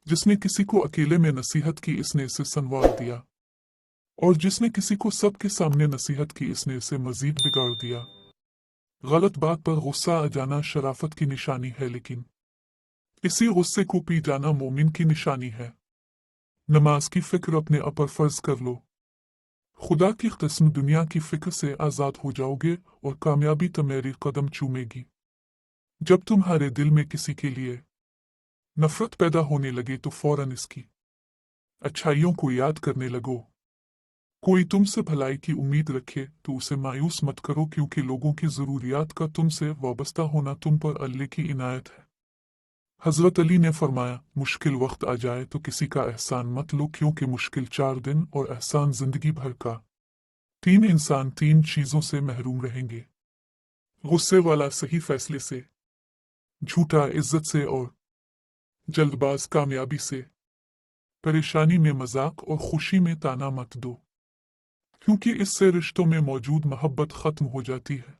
जिसने किसी को अकेले में नसीहत की इसने इसे संवार दिया, और जिसने किसी को सबके सामने नसीहत की इसने इसे मजीद बिगाड़ दिया। गलत बात पर गुस्सा आ जाना शराफत की निशानी है, लेकिन इसी गुस्से को पी जाना मोमिन की निशानी है। नमाज की फिक्र अपने अपर फर्ज कर लो। खुदा की किस्म दुनिया की फिक्र से आज़ाद हो जाओगे और कामयाबी तुम्हारी कदम चूमेगी। जब तुम्हारे दिल में किसी के लिए नफरत पैदा होने लगे तो फौरन इसकी अच्छाइयों को याद करने लगो। कोई तुमसे भलाई की उम्मीद रखे तो उसे मायूस मत करो, क्योंकि लोगों की ज़रूरियात का तुमसे वाबस्ता होना तुम पर अल्लाह की इनायत है। हजरत अली ने फरमाया, मुश्किल वक्त आ जाए तो किसी का एहसान मत लो, क्योंकि मुश्किल 4 दिन और एहसान जिंदगी भर का। 3 इंसान 3 चीजों से महरूम रहेंगे: गुस्से वाला सही फैसले से, झूठा इज्जत से, और जल्दबाज कामयाबी से। परेशानी में मजाक और खुशी में ताना मत दो, क्योंकि इससे रिश्तों में मौजूद मोहब्बत खत्म हो जाती है।